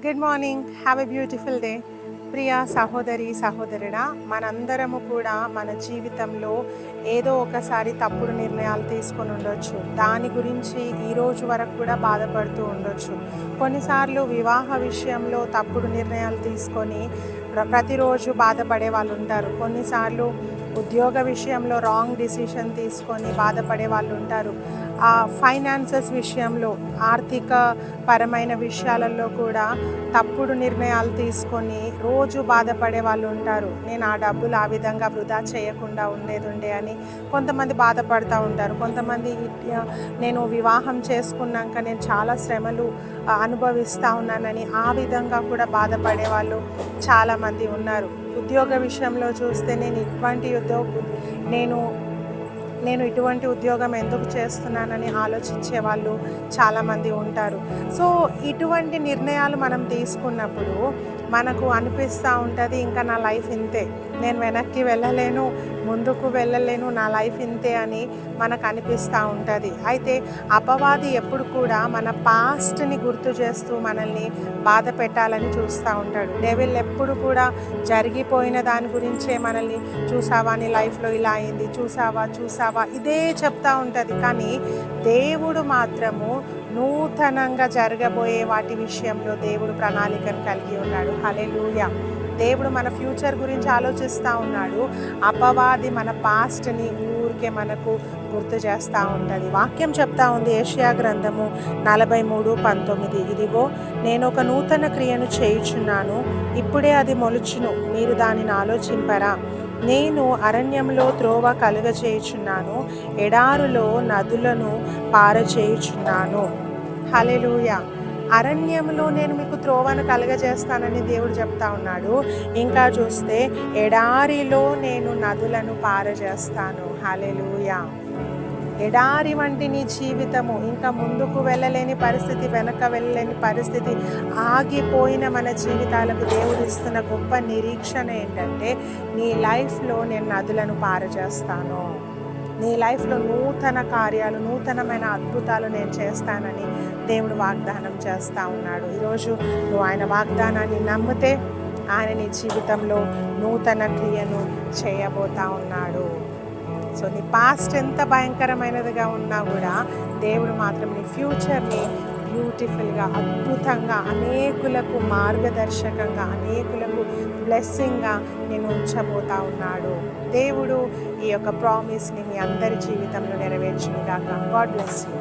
Good morning. Have a beautiful day. ప్రియ సహోదరి సహోదరుడా, మనందరము కూడా మన జీవితంలో ఏదో ఒకసారి తప్పుడు నిర్ణయాలు తీసుకొని ఉండొచ్చు. దాని గురించి ఈరోజు వరకు కూడా బాధపడుతూ ఉండొచ్చు. కొన్నిసార్లు వివాహ విషయంలో తప్పుడు నిర్ణయాలు తీసుకొని ప్రతిరోజు బాధపడే వాళ్ళు ఉంటారు. కొన్నిసార్లు ఉద్యోగ విషయంలో రాంగ్ డిసిషన్ తీసుకొని బాధపడే వాళ్ళు ఉంటారు. ఫైనాన్సెస్ విషయంలో, ఆర్థిక పరమైన విషయాలలో కూడా తప్పుడు నిర్ణయాలు తీసుకొని రోజు బాధపడే వాళ్ళు ఉంటారు. నేను ఆ డబ్బులు ఆ విధంగా వృధా చేయకుండా ఉండేదుండే అని కొంతమంది బాధపడుతూ ఉంటారు. కొంతమంది నేను వివాహం చేసుకున్నాక నేను చాలా శ్రమలు అనుభవిస్తూ ఉన్నానని ఆ విధంగా కూడా బాధపడే వాళ్ళు చాలామంది ఉన్నారు. ఉద్యోగ విషయంలో చూస్తే నేను ఇటువంటి ఉద్యోగం ఎందుకు చేస్తున్నానని ఆలోచించే వాళ్ళు చాలామంది ఉంటారు. సో ఇటువంటి నిర్ణయాలు మనం తీసుకున్నప్పుడు మనకు అనిపిస్తూ ఉంటుంది, ఇంకా నా లైఫ్ ఇంతే, నేను వెనక్కి వెళ్ళలేను, ముందుకు వెళ్ళలేను, నా లైఫ్ ఇంతే అని మనకు అనిపిస్తూ ఉంటుంది. అయితే అపవాది ఎప్పుడు కూడా మన పాస్ట్ని గుర్తు చేస్తూ మనల్ని బాధ పెట్టాలని చూస్తూ ఉంటాడు. డెవిల్ ఎప్పుడు కూడా జరిగిపోయిన దాని గురించే మనల్ని, చూసావా నీ లైఫ్లో ఇలా అయింది, చూసావా ఇదే చెప్తూ ఉంటుంది. కానీ దేవుడు మాత్రము నూతనంగా జరగబోయే వాటి విషయంలో దేవుడు ప్రణాళికను కలిగి ఉన్నాడు. హల్లెలూయా. దేవుడు మన ఫ్యూచర్ గురించి ఆలోచిస్తూ ఉన్నాడు. అపవాది మన పాస్ట్ని ఊరికే మనకు గుర్తు చేస్తూ ఉంటుంది. వాక్యం చెప్తా ఉంది, యెషయా గ్రంథము 43:19, ఇదిగో నేను ఒక నూతన క్రియను చేయుచున్నాను, ఇప్పుడే అది మొలుచును, మీరు దానిని ఆలోచింపరా? నేను అరణ్యంలో త్రోవ కలుగచేయుచున్నాను, ఎడారులో నదులను పారచేయుచున్నాను. హల్లెలూయా. అరణ్యంలో నేను మీకు త్రోవను కలుగజేస్తానని దేవుడు చెప్తా ఉన్నాడు. ఇంకా చూస్తే ఎడారిలో నేను నదులను పారజేస్తాను. హల్లెలూయా. ఎడారి వంటి నీ జీవితము, ఇంకా ముందుకు వెళ్ళలేని పరిస్థితి, వెనక వెళ్ళలేని పరిస్థితి, ఆగిపోయిన మన జీవితాలకు దేవుడు ఇస్తున్న గొప్ప నిరీక్షణ ఏంటంటే, నీ లైఫ్లో నేను నదులను పారజేస్తాను, నీ లైఫ్లో నూతన కార్యాలు, నూతనమైన అద్భుతాలు నేను చేస్తానని దేవుడు వాగ్దానం చేస్తూ ఉన్నాడు. ఈరోజు నువ్వు ఆయన వాగ్దానాన్ని నమ్మితే ఆయన నీ జీవితంలో నూతన క్రియను చేయబోతా ఉన్నాడు. సో నీ పాస్ట్ ఎంత భయంకరమైనదిగా ఉన్నా కూడా దేవుడు మాత్రం నీ ఫ్యూచర్ని బ్యూటిఫుల్గా, అద్భుతంగా, అనేకులకు మార్గదర్శకంగా, అనేకులకు బ్లెస్సింగ్గా నేను ఉంచబోతా ఉన్నాడు. దేవుడు ఈ యొక్క ప్రామిస్ని మీ అందరి జీవితంలో నెరవేర్చును గాక. God bless you.